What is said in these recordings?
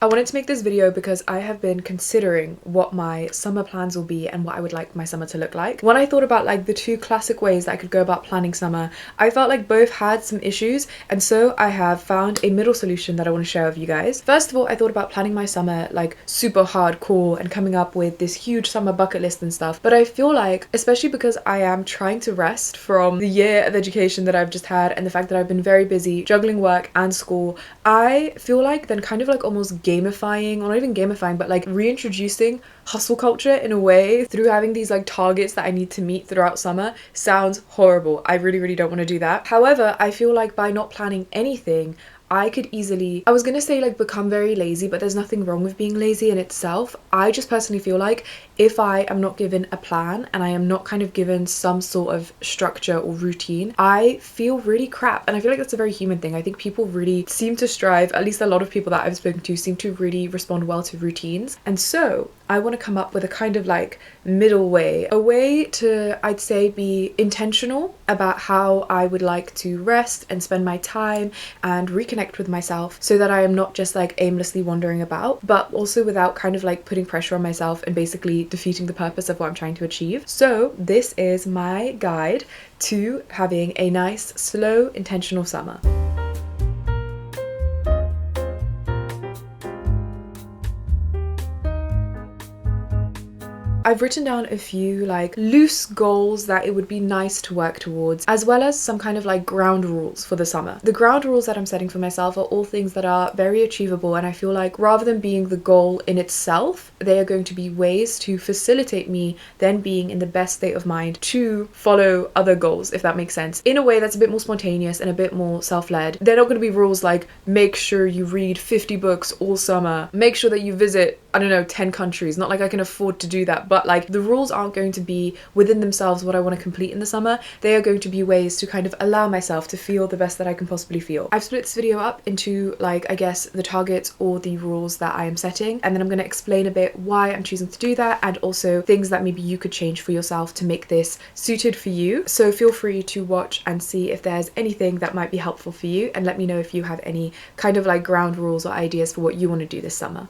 I wanted to make this video because I have been considering what my summer plans will be and what I would like my summer to look like. When I thought about like the two classic ways that I could go about planning summer, I felt like both had some issues, and so I have found a middle solution that I want to share with you guys. First of all, I thought about planning my summer like super hardcore and coming up with this huge summer bucket list and stuff, but I feel like, especially because I am trying to rest from the year of education that I've just had and the fact that I've been very busy juggling work and school, I feel like then kind of like almost gamifying, or not even gamifying, but like reintroducing hustle culture in a way through having these like targets that I need to meet throughout summer sounds horrible. I really don't want to do that. However, I feel like by not planning anything, I could easily, I was gonna say like become very lazy, but there's nothing wrong with being lazy in itself. I just personally feel like if I am not given a plan and I am not kind of given some sort of structure or routine, I feel really crap. And I feel like that's a very human thing. I think people really seem to strive, at least a lot of people that I've spoken to seem to really respond well to routines. And so I want to come up with a kind of like middle way, a way to, I'd say, be intentional about how I would like to rest and spend my time and reconnect with myself, so that I am not just like aimlessly wandering about, but also without kind of like putting pressure on myself and basically defeating the purpose of what I'm trying to achieve. So this is my guide to having a nice, slow, intentional summer. I've written down a few like loose goals that it would be nice to work towards, as well as some kind of like ground rules for the summer. The ground rules that I'm setting for myself are all things that are very achievable, and I feel like rather than being the goal in itself, they are going to be ways to facilitate me then being in the best state of mind to follow other goals, if that makes sense, in a way that's a bit more spontaneous and a bit more self-led. They're not going to be rules like make sure you read 50 books all summer, make sure that you visit, I don't know, 10 countries. Not like I can afford to do that, but like the rules aren't going to be within themselves what I want to complete in the summer. They are going to be ways to kind of allow myself to feel the best that I can possibly feel. I've split this video up into like, I guess, the targets or the rules that I am setting, and then I'm going to explain a bit why I'm choosing to do that, and also things that maybe you could change for yourself to make this suited for you. So feel free to watch and see if there's anything that might be helpful for you, and let me know if you have any kind of like ground rules or ideas for what you want to do this summer.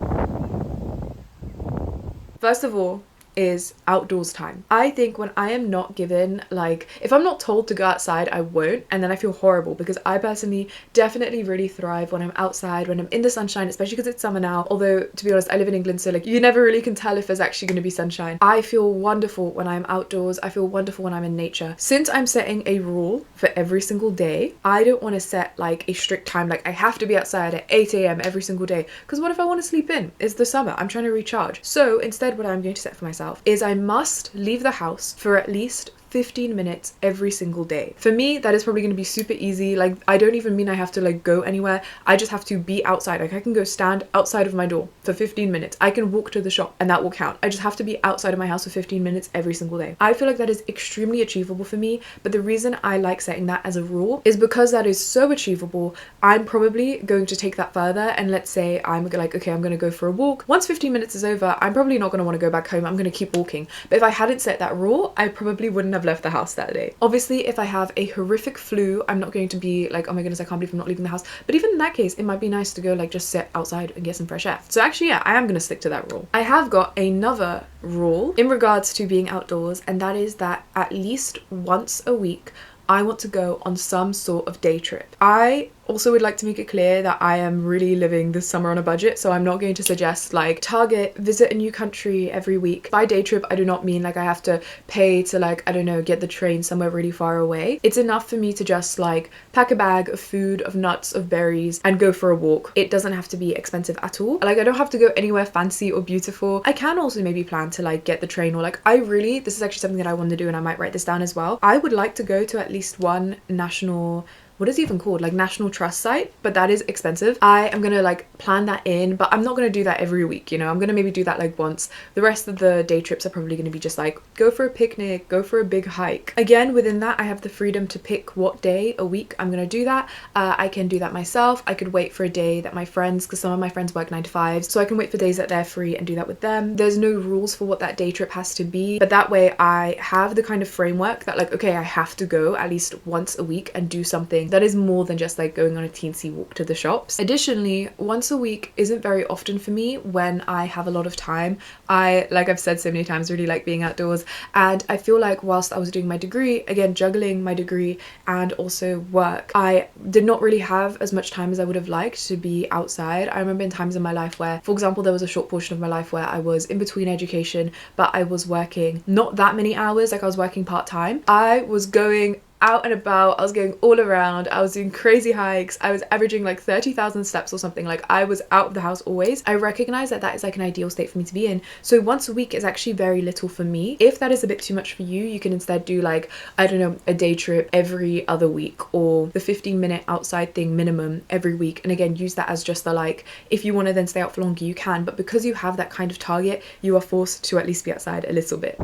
First of all is outdoors time. I think when I am not given, like, if I'm not told to go outside, I won't, and then I feel horrible, because I personally definitely really thrive when I'm outside, when I'm in the sunshine, especially because it's summer now. Although, to be honest, I live in England, so like you never really can tell if there's actually going to be sunshine. I feel wonderful when I'm outdoors. I feel wonderful when I'm in nature. Since I'm setting a rule for every single day, I don't want to set like a strict time, like I have to be outside at 8 a.m. every single day, because what if I want to sleep in? It's the summer, I'm trying to recharge. So instead, what I'm going to set for myself is I must leave the house for at least 15 minutes every single day. For me, that is probably going to be super easy. Like, I don't even mean I have to like go anywhere. I just have to be outside. Like, I can go stand outside of my door for 15 minutes. I can walk to the shop and that will count. I just have to be outside of my house for 15 minutes every single day. I feel like that is extremely achievable for me, but the reason I like setting that as a rule is because that is so achievable. I'm probably going to take that further, and let's say I'm like, okay, I'm going to go for a walk. Once 15 minutes is over, I'm probably not going to want to go back home. I'm going to keep walking. But if I hadn't set that rule, I probably wouldn't have left the house that day. Obviously, if I have a horrific flu, I'm not going to be like, oh my goodness, I can't believe I'm not leaving the house. But even in that case, it might be nice to go like just sit outside and get some fresh air. So actually, yeah, I am going to stick to that rule. I have got another rule in regards to being outdoors, and that is that at least once a week, I want to go on some sort of day trip. I also would like to make it clear that I am really living this summer on a budget, so I'm not going to suggest like target visit a new country every week. By day trip, I do not mean like I have to pay to like, I don't know, get the train somewhere really far away. It's enough for me to just like pack a bag of food, of nuts, of berries, and go for a walk. It doesn't have to be expensive at all. Like, I don't have to go anywhere fancy or beautiful. I can also maybe plan to like get the train, or like this is actually something that I want to do, and I might write this down as well. I would like to go to at least one national, what is it even called, like National Trust site, but that is expensive. I am gonna like plan that in, but I'm not gonna do that every week, you know. I'm gonna maybe do that like once. The rest of the day trips are probably gonna be just like go for a picnic, go for a big hike. Again, within that, I have the freedom to pick what day a week I'm gonna do that. I can do that myself. I could wait for a day that my friends, because some of my friends work 9 to 5, so I can wait for days that they're free and do that with them. There's no rules for what that day trip has to be, but that way I have the kind of framework that like, okay, I have to go at least once a week and do something That is more than just like going on a teensy walk to the shops. Additionally, once a week isn't very often for me when I have a lot of time. I, like I've said so many times, really like being outdoors, and I feel like whilst I was doing my degree, again juggling my degree and also work, I did not really have as much time as I would have liked to be outside. I remember in times in my life where, for example, there was a short portion of my life where I was in between education, but I was working not that many hours, like I was working part-time. I was going out and about, I was going all around, I was doing crazy hikes, I was averaging like 30,000 steps or something. Like I was out of the house always. I recognize that that is like an ideal state for me to be in. So once a week is actually very little for me. If that is a bit too much for you, you can instead do like, I don't know, a day trip every other week, or the 15-minute outside thing minimum every week. And again, use that as just the like, if you want to then stay out for longer, you can, but because you have that kind of target, you are forced to at least be outside a little bit.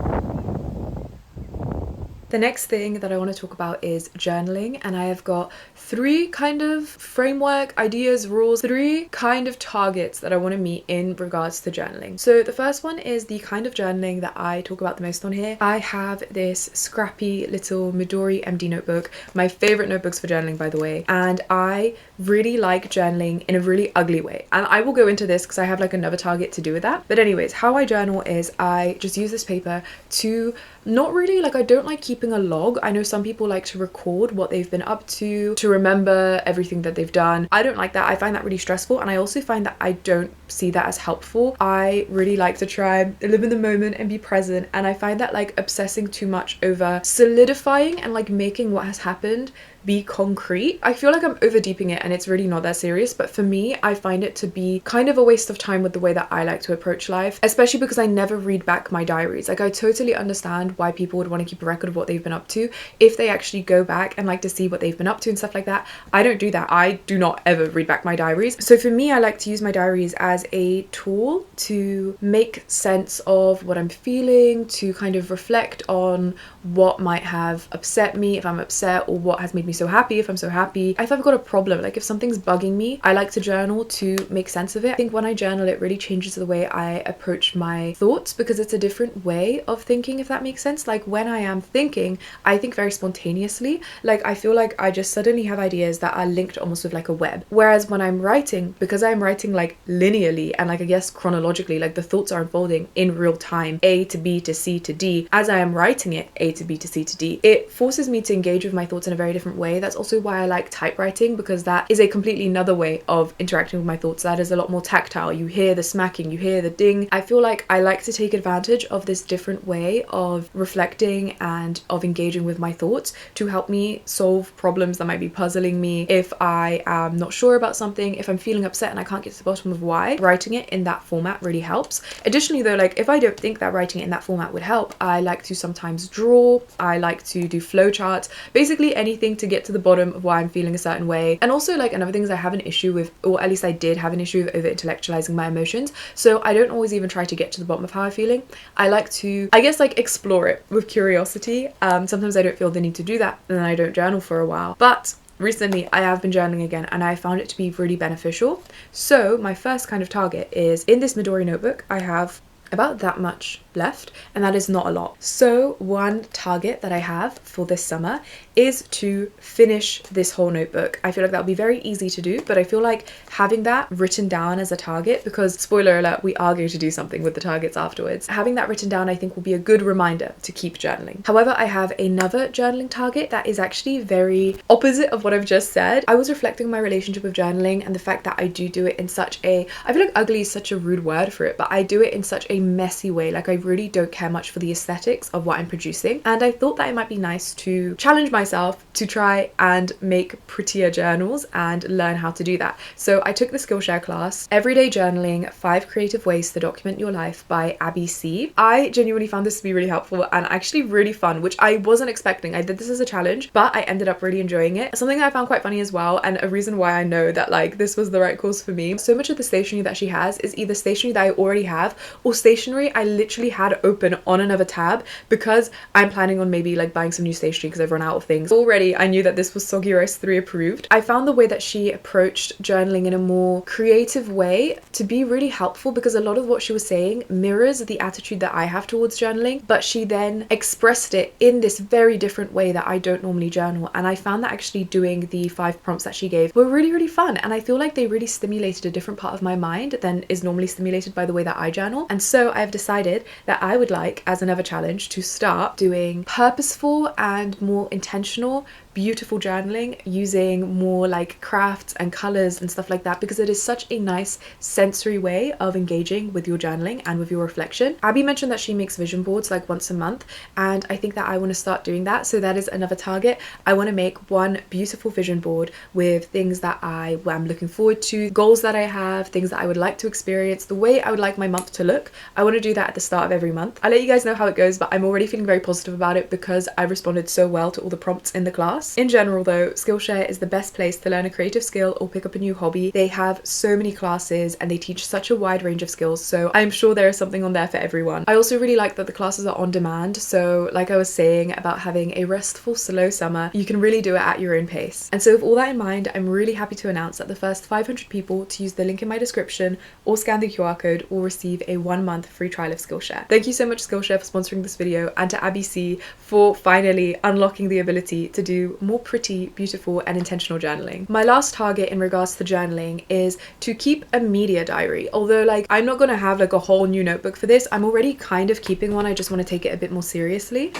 The next thing that I want to talk about is journaling, and I have got 3 kind of framework, ideas, rules, 3 kind of targets that I want to meet in regards to journaling. So the first one is the kind of journaling that I talk about the most on here. I have this scrappy little Midori MD notebook, my favorite notebooks for journaling, by the way, and I really like journaling in a really ugly way, and I will go into this because I have like another target to do with that. But anyways, how I journal is I just use this paper to not really, like, I don't like keeping a log. I know some people like to record what they've been up to remember everything that they've done. I don't like that. I find that really stressful, and I also find that I don't see that as helpful. I really like to try live in the moment and be present, and I find that like obsessing too much over solidifying and like making what has happened be concrete, I feel like I'm over deeping it and it's really not that serious. But for me, I find it to be kind of a waste of time with the way that I like to approach life, especially because I never read back my diaries. Like I totally understand why people would want to keep a record of what they've been up to if they actually go back and like to see what they've been up to and stuff like that. I don't do that. I do not ever read back my diaries. So for me, I like to use my diaries as a tool to make sense of what I'm feeling, to kind of reflect on what might have upset me if I'm upset, or what has made me so happy if I'm so happy. If I've got a problem, like if something's bugging me, I like to journal to make sense of it. I think when I journal, it really changes the way I approach my thoughts, because it's a different way of thinking, if that makes sense. Like when I am thinking, I think very spontaneously. Like I feel like I just suddenly have ideas that are linked almost with like a web. Whereas when I'm writing, because I'm writing like linearly and like I guess chronologically, like the thoughts are unfolding in real time, A to B to C to D. As I am writing it, A to B to C to D, it forces me to engage with my thoughts in a very different way. That's also why I like typewriting, because that is a completely another way of interacting with my thoughts. That is a lot more tactile. You hear the smacking, you hear the ding. I feel like I like to take advantage of this different way of reflecting and of engaging with my thoughts to help me solve problems that might be puzzling me. If I am not sure about something, if I'm feeling upset and I can't get to the bottom of why, writing it in that format really helps. Additionally though, like if I don't think that writing it in that format would help, I like to sometimes draw, I like to do flowcharts, basically anything to get to the bottom of why I'm feeling a certain way. And also like another thing is I have an issue with, or at least I did have an issue with, over intellectualizing my emotions. So I don't always even try to get to the bottom of how I'm feeling. I like to, I guess, like explore it with curiosity. Sometimes I don't feel the need to do that, and then I don't journal for a while. But recently I have been journaling again and I found it to be really beneficial. So my first kind of target is, in this Midori notebook I have about that much left, and that is not a lot. So one target that I have for this summer is to finish this whole notebook. I feel like that would be very easy to do, but I feel like having that written down as a target, because spoiler alert, we are going to do something with the targets afterwards, having that written down I think will be a good reminder to keep journaling. However, I have another journaling target that is actually very opposite of what I've just said. I was reflecting on my relationship with journaling and the fact that I do it in such a, I feel like ugly is such a rude word for it, but I do it in such a messy way. Like I really don't care much for the aesthetics of what I'm producing, and I thought that it might be nice to challenge myself to try and make prettier journals and learn how to do that. So I took the Skillshare class, Everyday Journaling, 5 Creative Ways to Document Your Life by Abby C. I genuinely found this to be really helpful and actually really fun, which I wasn't expecting. I did this as a challenge, but I ended up really enjoying it. Something that I found quite funny as well, and a reason why I know that like this was the right course for me, so much of the stationery that she has is either stationery that I already have or stationery stationery I literally had open on another tab because I'm planning on maybe like buying some new stationery because I've run out of things. Already I knew that this was Soggy Rice 3 approved. I found the way that she approached journaling in a more creative way to be really helpful because a lot of what she was saying mirrors the attitude that I have towards journaling, but she then expressed it in this very different way that I don't normally journal. And I found that actually doing the 5 prompts that she gave were really, really fun. And I feel like they really stimulated a different part of my mind than is normally stimulated by the way that I journal. And so I've decided that I would like, as another challenge, to start doing purposeful and more intentional beautiful journaling using more like crafts and colors and stuff like that, because it is such a nice sensory way of engaging with your journaling and with your reflection. Abby mentioned that she makes vision boards like once a month, and I think that I want to start doing that. So that is another target. I want to make one beautiful vision board with things that I am looking forward to, goals that I have, things that I would like to experience, the way I would like my month to look. I want to do that at the start of every month. I'll let you guys know how it goes, but I'm already feeling very positive about it because I responded so well to all the prompts in the class. In general though, Skillshare is the best place to learn a creative skill or pick up a new hobby. They have so many classes and they teach such a wide range of skills, so I'm sure there is something on there for everyone. I also really like that the classes are on demand, so like I was saying about having a restful, slow summer, you can really do it at your own pace. And so with all that in mind, I'm really happy to announce that the first 500 people to use the link in my description or scan the QR code will receive a 1-month free trial of Skillshare. Thank you so much Skillshare for sponsoring this video, and to Abby C for finally unlocking the ability to do more pretty, beautiful and intentional journaling. My last target in regards to journaling is to keep a media diary. Although like I'm not gonna have like a whole new notebook for this, I'm already kind of keeping one. I just want to take it a bit more seriously.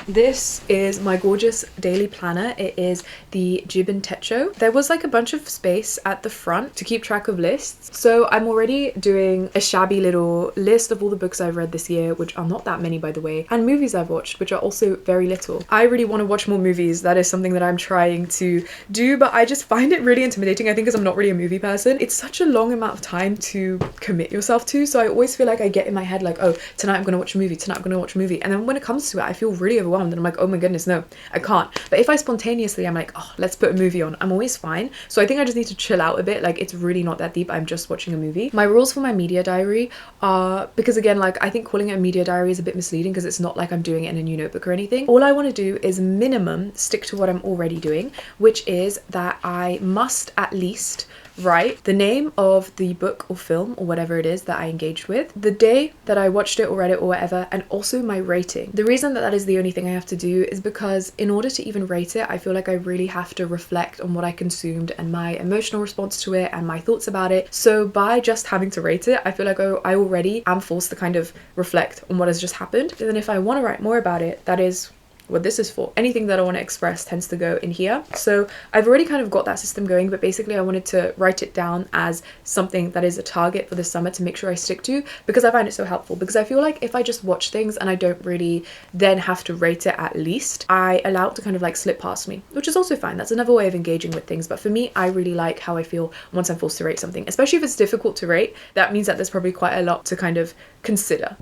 This is my gorgeous daily planner. It is the Jibin Techo. There was like a bunch of space at the front to keep track of lists, so I'm already doing a shabby little list of all the books I've read this year, which are not that many by the way, and movies I've watched, which are also very little. I really want to watch more movies. That is something that I'm trying to do, but I just find it really intimidating, I think, because I'm not really a movie person. It's such a long amount of time to commit yourself to, so I always feel like I get in my head like, oh, tonight I'm gonna watch a movie, tonight I'm gonna watch a movie, and then when it comes to it I feel really overwhelmed and I'm like, oh my goodness, no, I can't. But if I spontaneously I'm like, oh, let's put a movie on, I'm always fine. So I think I just need to chill out a bit. Like it's really not that deep, I'm just watching a movie. My rules for my media diary are, because again, like I think calling it a media diary is a bit misleading because it's not like I'm doing it in a new notebook or anything. All I want to do is minimum stick to what I'm already doing, which is that I must at least write the name of the book or film or whatever it is that I engaged with, the day that I watched it or read it or whatever, and also my rating. The reason that that is the only thing I have to do is because in order to even rate it, I feel like I really have to reflect on what I consumed and my emotional response to it and my thoughts about it. So by just having to rate it, I feel like I already am forced to kind of reflect on what has just happened. And then if I want to write more about it, that is what this is for. Anything that I want to express tends to go in here. So I've already kind of got that system going, but basically I wanted to write it down as something that is a target for the summer to make sure I stick to, because I find it so helpful. Because I feel like if I just watch things and I don't really then have to rate it at least, I allow it to kind of like slip past me, which is also fine. That's another way of engaging with things. But for me, I really like how I feel once I'm forced to rate something, especially if it's difficult to rate. That means that there's probably quite a lot to kind of consider.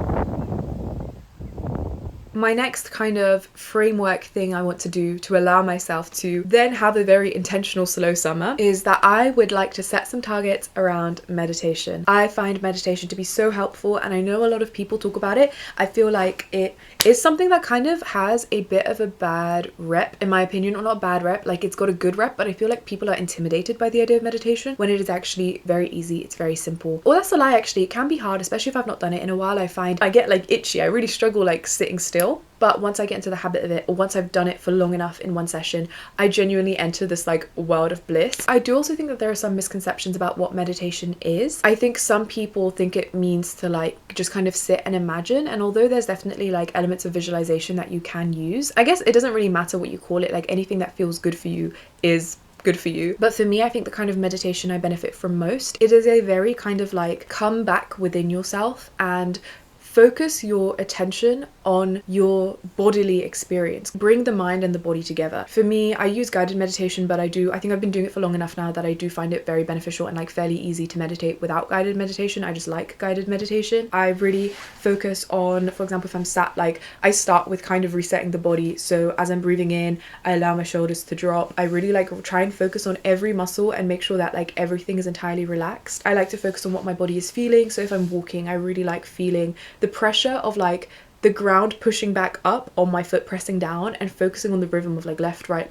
My next kind of framework thing I want to do to allow myself to then have a very intentional slow summer is that I would like to set some targets around meditation. I find meditation to be so helpful, and I know a lot of people talk about it. I feel like it is something that kind of has a bit of a bad rep, in my opinion, or not a bad rep, like it's got a good rep, but I feel like people are intimidated by the idea of meditation when it is actually very easy, it's very simple. Or that's a lie actually, it can be hard, especially if I've not done it in a while. I find I get like itchy, I really struggle like sitting still. But once I get into the habit of it, or once I've done it for long enough in one session, I genuinely enter this like world of bliss. I do also think that there are some misconceptions about what meditation is. I think some people think it means to like just kind of sit and imagine, and although there's definitely like elements of visualization that you can use, I guess it doesn't really matter what you call it. Like anything that feels good for you is good for you. But for me, I think the kind of meditation I benefit from most, it is a very kind of like come back within yourself and focus your attention on your bodily experience. Bring the mind and the body together. For me, I use guided meditation, but I think I've been doing it for long enough now that I do find it very beneficial and like fairly easy to meditate without guided meditation. I just like guided meditation. I really focus on, for example, if I'm sat, like I start with kind of resetting the body. So as I'm breathing in, I allow my shoulders to drop. I really like try and focus on every muscle and make sure that like everything is entirely relaxed. I like to focus on what my body is feeling. So if I'm walking, I really like feeling the pressure of like the ground pushing back up on my foot pressing down, and focusing on the rhythm of like left, right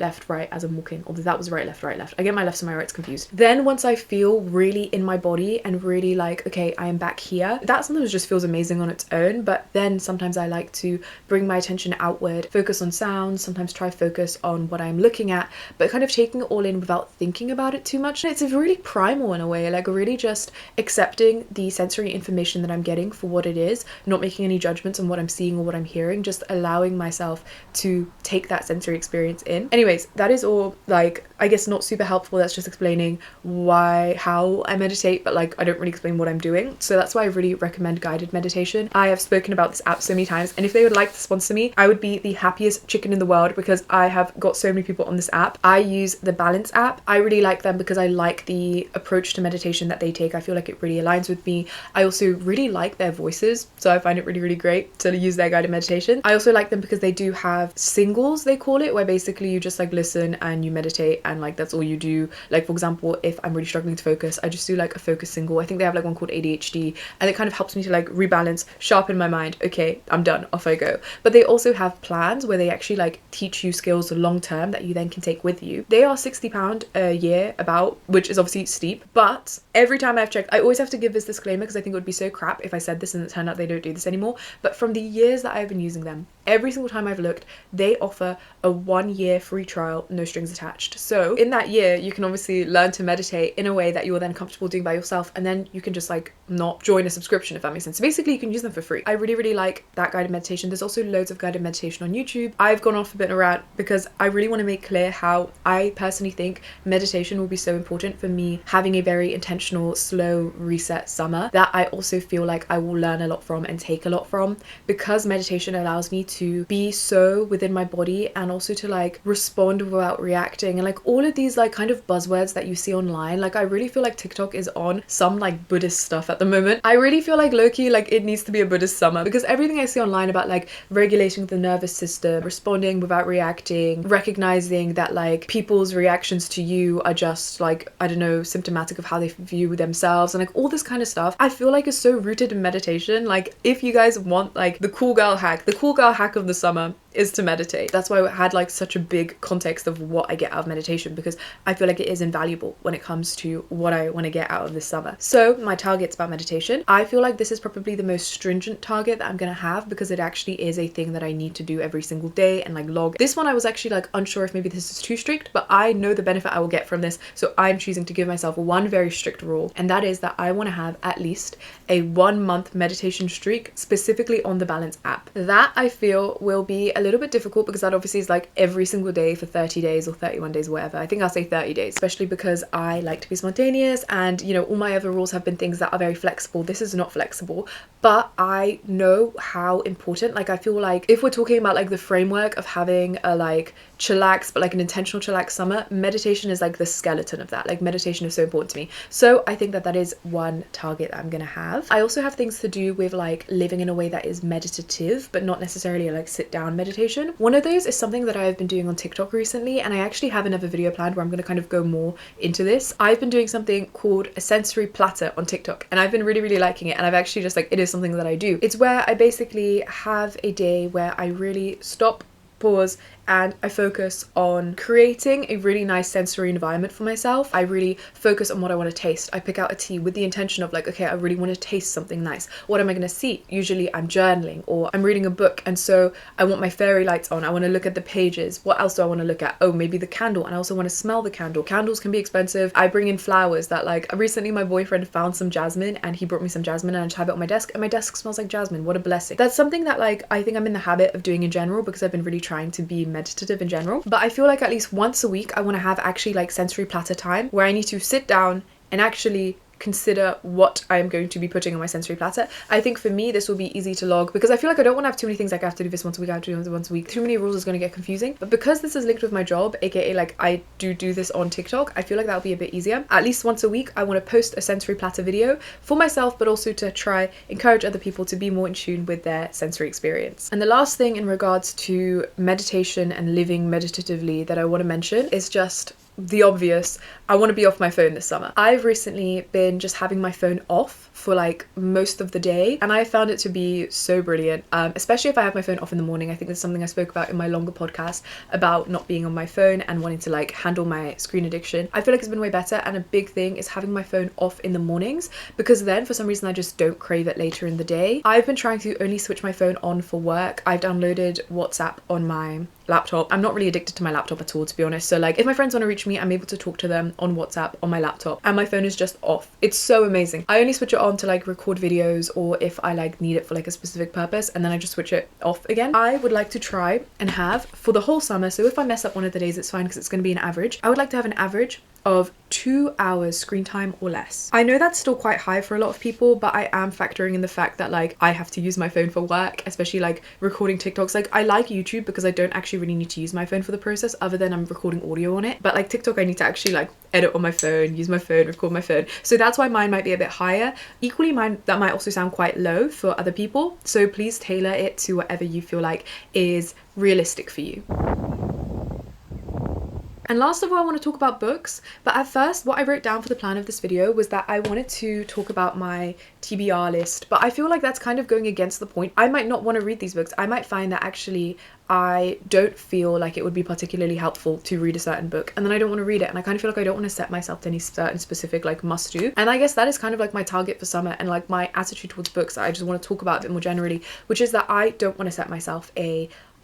as I'm walking. Although that was right, left. I get my lefts and my rights confused. Then once I feel really in my body and really like, okay, I am back here, that sometimes just feels amazing on its own. But then sometimes I like to bring my attention outward, focus on sounds, sometimes try focus on what I'm looking at, but kind of taking it all in without thinking about it too much. It's really primal in a way, like really just accepting the sensory information that I'm getting for what it is, not making any judgments on what I'm seeing or what I'm hearing, just allowing myself to take that sensory experience in. Anyways, that is all, like, I guess not super helpful. That's just explaining how I meditate, but like I don't really explain what I'm doing. So that's why I really recommend guided meditation. I have spoken about this app so many times, and if they would like to sponsor me, I would be the happiest chicken in the world, because I have got so many people on this app. I use the Balance app. I really like them because I like the approach to meditation that they take. I feel like it really aligns with me. I also really like their voices, so I find it really, really great to use their guided meditation. I also like them because they do have singles, they call it, where basically you just like listen and you meditate, and like that's all you do. Like for example, if I'm really struggling to focus, I just do like a focus single. I think they have like one called ADHD, and it kind of helps me to like rebalance, sharpen my mind. Okay, I'm done, off I go. But they also have plans where they actually like teach you skills long term that you then can take with you. They are £60 a year about, which is obviously steep, but every time I've checked, I always have to give this disclaimer because I think it would be so crap if I said this and it turned out they don't do this anymore. But from the years that I've been using them, every single time I've looked, they offer a 1-year free trial, no strings attached. So in that year, you can obviously learn to meditate in a way that you're then comfortable doing by yourself, and then you can just like not join a subscription, if that makes sense. So basically you can use them for free. I really, really like that guided meditation. There's also loads of guided meditation on YouTube. I've gone off a bit of a rant because I really want to make clear how I personally think meditation will be so important for me having a very intentional, slow reset summer that I also feel like I will learn a lot from and take a lot from, because meditation allows me to be so within my body and also to like respond without reacting, and like all of these like kind of buzzwords that you see online. Like I really feel like TikTok is on some like Buddhist stuff at the moment. I really feel like low-key like it needs to be a Buddhist summer, because everything I see online about like regulating the nervous system, responding without reacting, recognizing that like people's reactions to you are just like, I don't know, symptomatic of how they view themselves, and like all this kind of stuff I feel like is so rooted in meditation. Like if you guys want like the cool girl hack of the summer is to meditate. That's why I had like such a big context of what I get out of meditation, because I feel like it is invaluable when it comes to what I want to get out of this summer. So my targets about meditation, I feel like this is probably the most stringent target that I'm gonna have, because it actually is a thing that I need to do every single day and like log. This one I was actually like unsure if maybe this is too strict, but I know the benefit I will get from this, so I'm choosing to give myself one very strict rule, and that is that I want to have at least a 1-month meditation streak, specifically on the Balance app. That I feel will be a little bit difficult, because that obviously is like every single day for 30 days or 31 days or whatever. I think I'll say 30 days, especially because I like to be spontaneous, and you know, all my other rules have been things that are very flexible. This is not flexible, but I know how important, like I feel like if we're talking about like the framework of having a like chillax, but like an intentional chillax summer, meditation is like the skeleton of that. Like meditation is so important to me, so I think that that is one target that I'm gonna have. I also have things to do with like living in a way that is meditative, but not necessarily like sit down meditation. One of those is something that I've been doing on TikTok recently, and I actually have another video planned where I'm going to kind of go more into this. I've been doing something called a sensory platter on TikTok, and I've been really, really liking it, and I've actually just like, it is something that I do. It's where I basically have a day where I really stop, pause, and I focus on creating a really nice sensory environment for myself. I really focus on what I want to taste. I pick out a tea with the intention of like, okay, I really want to taste something nice. What am I going to see? Usually I'm journaling or I'm reading a book, and so I want my fairy lights on. I want to look at the pages. What else do I want to look at? Oh, maybe the candle, and I also want to smell the candle. Candles can be expensive. I bring in flowers that like, recently my boyfriend found some jasmine and he brought me some jasmine, and I just have it on my desk, and my desk smells like jasmine. What a blessing. That's something that like I think I'm in the habit of doing in general, because I've been really trying to be meditative in general. But I feel like at least once a week I want to have actually like sensory platter time, where I need to sit down and actually consider what I'm going to be putting on my sensory platter. I think for me this will be easy to log because I feel like I don't want to have too many things like I have to do this once a week, I have to do this once a week. Too many rules is going to get confusing. But because this is linked with my job, aka like I do this on TikTok, I feel like that'll be a bit easier. At least once a week I want to post a sensory platter video for myself, but also to try encourage other people to be more in tune with their sensory experience. And the last thing in regards to meditation and living meditatively that I want to mention is just the obvious. I want to be off my phone this summer. I've recently been just having my phone off for like most of the day, and I found it to be so brilliant, especially if I have my phone off in the morning. I think that's something I spoke about in my longer podcast about not being on my phone and wanting to like handle my screen addiction. I feel like it's been way better, and a big thing is having my phone off in the mornings, because then for some reason I just don't crave it later in the day. I've been trying to only switch my phone on for work. I've downloaded WhatsApp on my laptop. I'm not really addicted to my laptop at all, to be honest. So like if my friends want to reach me, I'm able to talk to them on WhatsApp on my laptop, and my phone is just off. It's so amazing. I only switch it on to like record videos or if I like need it for like a specific purpose, and then I just switch it off again. I would like to try and have for the whole summer, so if I mess up one of the days it's fine because it's going to be an average, I would like to have an average of 2 hours screen time or less. I know that's still quite high for a lot of people, but I am factoring in the fact that like I have to use my phone for work, especially like recording TikToks. Like I like YouTube because I don't actually really need to use my phone for the process other than I'm recording audio on it, but like TikTok I need to actually like edit on my phone, use my phone, record my phone. So that's why mine might be a bit higher. Equally mine, that might also sound quite low for other people, so please tailor it to whatever you feel like is realistic for you. And last of all, I want to talk about books, but at first what I wrote down for the plan of this video was that I wanted to talk about my TBR list, but I feel like that's kind of going against the point. I might not want to read these books. I might find that actually I don't feel like it would be particularly helpful to read a certain book, and then I don't want to read it, and I kind of feel like I don't want to set myself to any certain specific like must do. And I guess that is kind of like my target for summer, and like my attitude towards books that I just want to talk about a bit more generally, which is that I don't want to set myself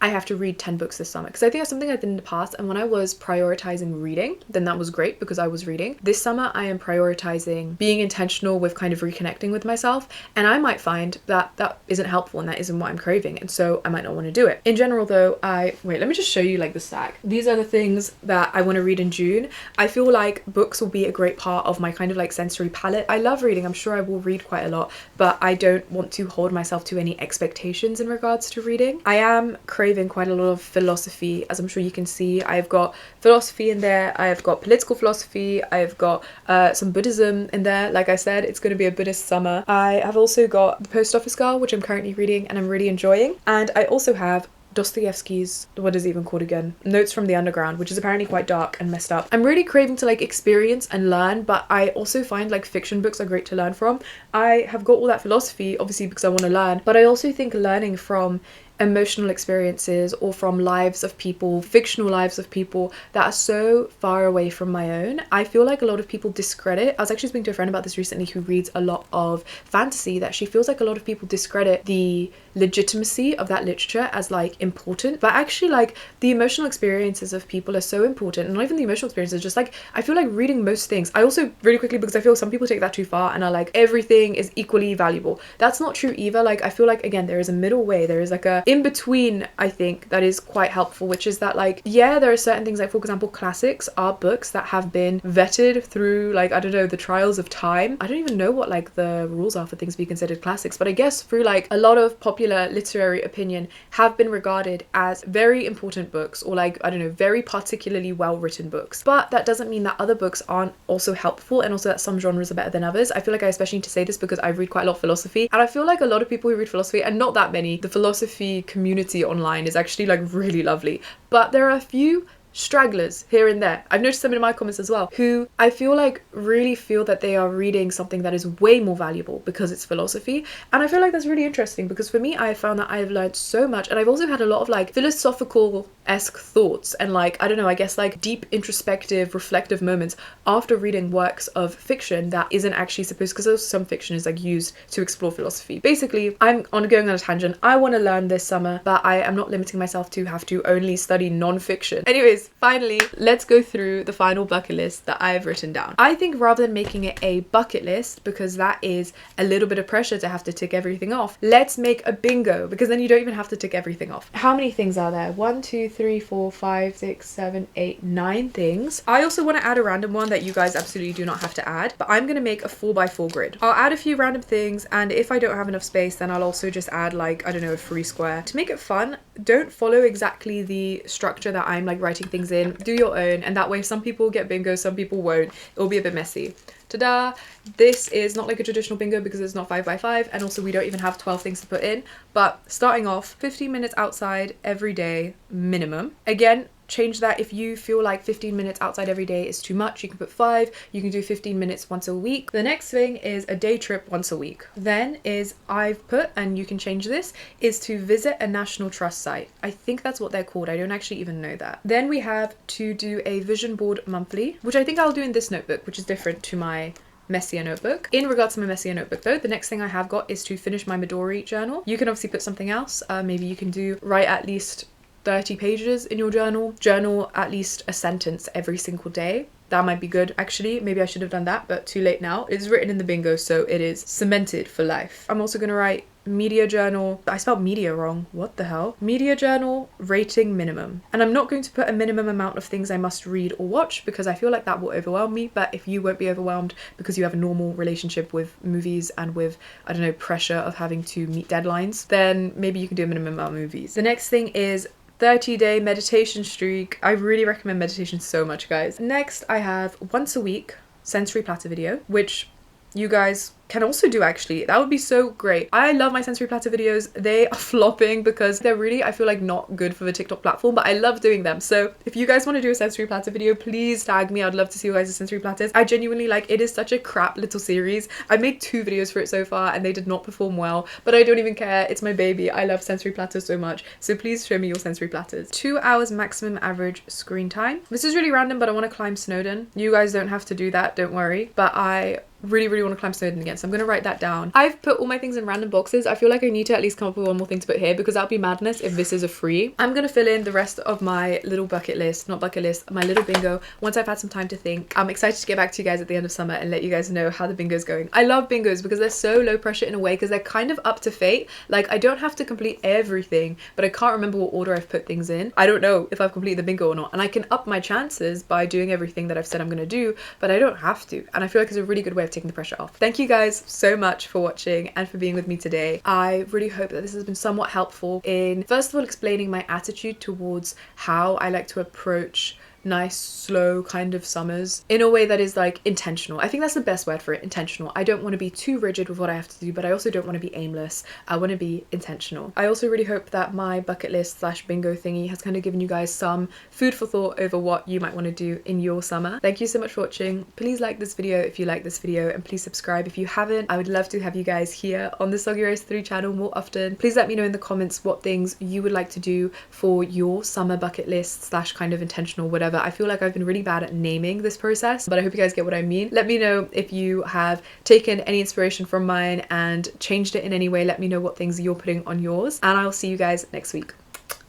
I have to read 10 books this summer, because I think that's something I did in the past, and when I was prioritizing reading, then that was great because I was reading. This summer I am prioritizing being intentional with kind of reconnecting with myself, and I might find that that isn't helpful and that isn't what I'm craving, and so I might not want to do it. In general though, wait, let me just show you like the stack. These are the things that I want to read in June. I feel like books will be a great part of my kind of like sensory palette. I love reading, I'm sure I will read quite a lot, but I don't want to hold myself to any expectations in regards to reading. I am craving quite a lot of philosophy, as I'm sure you can see. I've got philosophy in there, I've got political philosophy, I've got some Buddhism in there. Like I said, it's going to be a Buddhist summer. I have also got The Post Office Girl, which I'm currently reading and I'm really enjoying, and I also have Dostoevsky's, what is it even called again? Notes from the Underground, which is apparently quite dark and messed up. I'm really craving to like experience and learn, but I also find like fiction books are great to learn from. I have got all that philosophy obviously because I want to learn, but I also think learning from emotional experiences or from lives of people, fictional lives of people that are so far away from my own, I feel like a lot of people discredit. I was actually speaking to a friend about this recently who reads a lot of fantasy, that she feels like a lot of people discredit the legitimacy of that literature as like important, but actually like the emotional experiences of people are so important, and not even the emotional experiences, just like I feel like reading most things. I also really quickly, because I feel some people take that too far and are like everything is equally valuable. That's not true either. Like I feel like again there is a middle way, there is like a in between, I think, that is quite helpful, which is that like yeah, there are certain things like, for example, classics are books that have been vetted through like, I don't know, the trials of time. I don't even know what like the rules are for things to be considered classics, but I guess through like a lot of popular literary opinion have been regarded as very important books, or like, I don't know, very particularly well written books. But that doesn't mean that other books aren't also helpful, and also that some genres are better than others. I feel like I especially need to say this because I read quite a lot of philosophy, and I feel like a lot of people who read philosophy, and not that many, the philosophy community online is actually like really lovely, but there are a few stragglers here and there. I've noticed them in my comments as well, who I feel like really feel that they are reading something that is way more valuable because it's philosophy, and I feel like that's really interesting because for me I have found that I've learned so much, and I've also had a lot of like philosophical-esque thoughts and like, I don't know, I guess like deep introspective reflective moments after reading works of fiction that isn't actually supposed, because some fiction is like used to explore philosophy. Basically, I'm going on a tangent. I want to learn this summer, but I am not limiting myself to have to only study non-fiction. Anyways, Anyways, finally, let's go through the final bucket list that I've written down. I think rather than making it a bucket list, because that is a little bit of pressure to have to tick everything off, let's make a bingo, because then you don't even have to tick everything off. How many things are there? 1, 2, 3, 4, 5, 6, 7, 8, 9 things. I also want to add a random one that you guys absolutely do not have to add, but I'm going to make a 4x4 grid. I'll add a few random things, and if I don't have enough space, then I'll also just add like, I don't know, a free square. To make it fun, don't follow exactly the structure that I'm like writing things in. Do your own, and that way some people get bingo, some people won't. It'll be a bit messy. Ta-da! This is not like a traditional bingo because it's not 5x5, and also we don't even have 12 things to put in. But starting off, 15 minutes outside every day minimum. Again, change that if you feel like 15 minutes outside every day is too much. You can put 5. You can do 15 minutes once a week. The next thing is a day trip once a week. Then is, I've put, and you can change this, is to visit a national trust site. I think that's what they're called. I don't actually even know that. Then we have to do a vision board monthly, which I think I'll do in this notebook, which is different to my messier notebook. In regards to my messier notebook though, the next thing I have got is to finish my Midori journal. You can obviously put something else. Maybe you can write at least 30 pages in your journal at least a sentence every single day. That might be good actually. Maybe I should have done that, but too late now. It's written in the bingo, so it is cemented for life. I'm also going to write media journal. I spelled media wrong. What the hell? Media journal rating minimum. And I'm not going to put a minimum amount of things I must read or watch because I feel like that will overwhelm me. But if you won't be overwhelmed because you have a normal relationship with movies and with, I don't know, pressure of having to meet deadlines, then maybe you can do a minimum amount of movies. The next thing is 30-day meditation streak. I really recommend meditation so much, guys. Next, I have once a week sensory platter video, which you guys can also do actually. That would be so great. I love my sensory platter videos. They are flopping because they're really, I feel like, not good for the TikTok platform, but I love doing them. So if you guys want to do a sensory platter video, please tag me. I'd love to see you guys' sensory platters. I genuinely, like, it is such a crap little series. I made 2 videos for it so far and they did not perform well, but I don't even care. It's my baby. I love sensory platters so much. So please show me your sensory platters. 2 hours maximum average screen time. This is really random, but I want to climb Snowdon. You guys don't have to do that, don't worry. But I really want to climb Snowdon again, so I'm gonna write that down. I've put all my things in random boxes. I feel like I need to at least come up with one more thing to put here because that would be madness if this is a free. I'm gonna fill in the rest of my little bucket list, not bucket list, my little bingo once I've had some time to think. I'm excited to get back to you guys at the end of summer and let you guys know how the bingo's going. I love bingos because they're so low pressure in a way because they're kind of up to fate. Like, I don't have to complete everything, but I can't remember what order I've put things in. I don't know if I've completed the bingo or not, and I can up my chances by doing everything that I've said I'm gonna do, but I don't have to, and I feel like it's a really good way of taking the pressure off. Thank you guys so much for watching and for being with me today. I really hope that this has been somewhat helpful in, first of all, explaining my attitude towards how I like to approach nice, slow kind of summers in a way that is like intentional. I think that's the best word for it, intentional. I don't want to be too rigid with what I have to do, but I also don't want to be aimless. I want to be intentional. I also really hope that my bucket list / bingo thingy has kind of given you guys some food for thought over what you might want to do in your summer. Thank you so much for watching. Please like this video if you like this video, and please subscribe if you haven't. I would love to have you guys here on the Soggy Race 3 channel more often. Please let me know in the comments what things you would like to do for your summer bucket list / kind of intentional whatever. I feel like I've been really bad at naming this process, but I hope you guys get what I mean. Let me know if you have taken any inspiration from mine and changed it in any way. Let me know what things you're putting on yours, and I'll see you guys next week.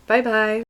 Bye bye.